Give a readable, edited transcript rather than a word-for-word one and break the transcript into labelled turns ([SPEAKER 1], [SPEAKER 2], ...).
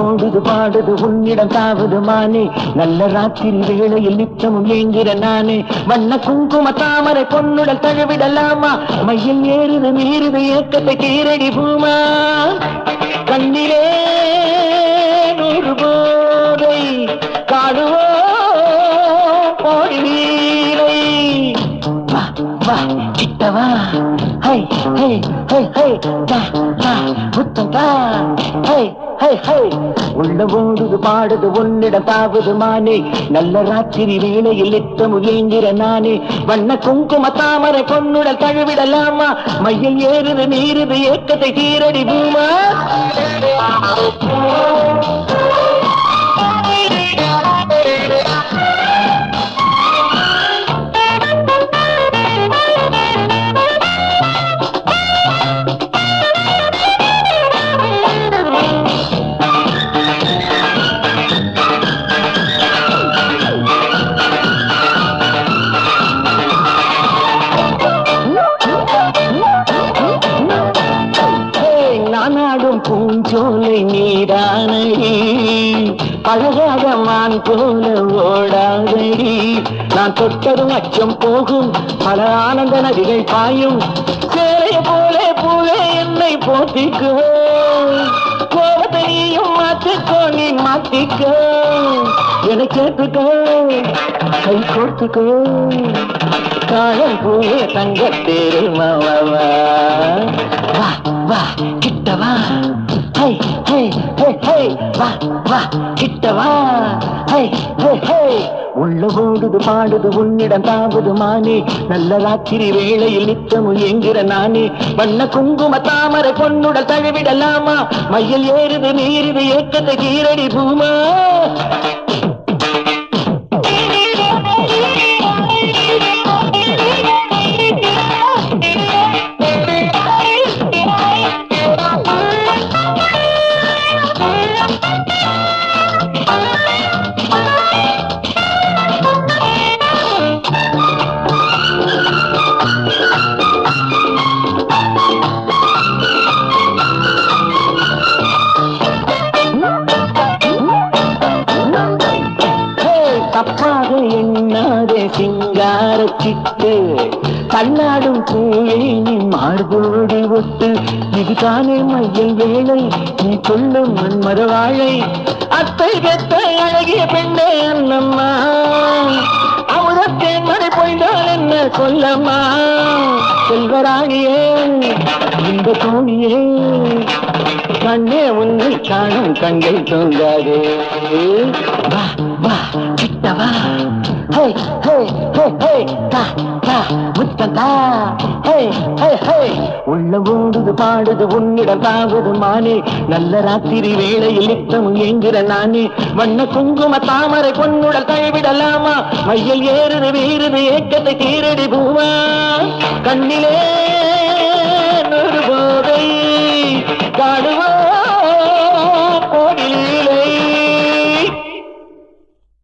[SPEAKER 1] ஓடுது பாடுது உன்னிடம் தாவது மானே நல்ல ராத்திரி வேளையில் நித்தமும் ஏங்கிற நானே வண்ண குங்கும தாமரை பொன்னுடல் தழுவிடலாமா மையில் ஏறுது மீறுது ஏக்கத்தை கீரடி பூமா கண்ணிலே நூறு போதை காடுவோ போடி வீரை வா வா கிட்டவா ஹை ஹை ஹை ஹை தா தா முத்தா ஹை ஹை ஹை உள்ள ஓடுது பாடுது உன்னிடம் தாவது மானே நல்ல ராத்திரி வேளையில் நித்தம் ஏங்கிற நானே வண்ண குங்கும தாமரை பொன்னுடல் தழுவிடலாமா மையில் ஏறுது நீருது ஏக்கத்தை கீரடி பூமா பூஞ்சோலை நீதானடி பழகாத மான் போல ஓடாதடி நான் தொட்டதும் அச்சம் போகும் பல ஆனந்த நதிகள் பாயும் சேலைய போலே பூவே என்னை போத்திக்கோ கோபத்தை நீயும் மாத்திக்கோ நீ மாத்திக்கோ என்னை கேட்டுக்கோ கை கோத்துக்கோ காலம் பூவே தங்கத்தேரு மாவா வா வா கிட்டவா ஹை ஹை ஹை ஹை வா வா கிட்டவா ஹை ஹை ஹை உள்ள ஓடுது பாடுது உன்னிடம் தாவது மானே நல்ல ராத்திரி வேளையில் நித்தமும் என்கிற நானே வண்ண குங்கும தாமரை பொன்னுடல் தழுவிடலாமா மையில் ஏறுது நீருது ஏக்கத்தை கீரடி பூமா தப்பாக எண்ணாதே சிங்கார சிட்டு கண்ணாடும் பூவே நீ மார்போடு ஒட்டு இதுதானே மையல் வேளை நீ சொல்லும் மன்மத வாழை அத்தை பெத்த அழகிய பெண்ணே அண்ணம்மா அமுதத்தேன் மழை பொய்ந்தால் என்ன சொல்லம்மா செல்வராணியே இந்த தோணியே கண்ணே உன்னை காணும் கண்கள் தூங்காதே வா வா கிட்டவா ஹே ஹே ஹே ஹே தா தா முத்தந்தா ஹே ஹே ஹே உள்ள ஓடுது பாடுது உன்னிடம் தாவது மானே நல்ல ராத்திரி வேளையில் நித்தம் என்கிற நானே வண்ண குங்கும தாமரை பொன்னுடல் தழுவிடலாமா மையில் ஏறுது வீறுது ஏக்கத்தை கீரடி பூமா கண்ணிலே நூறு போதை காடுவா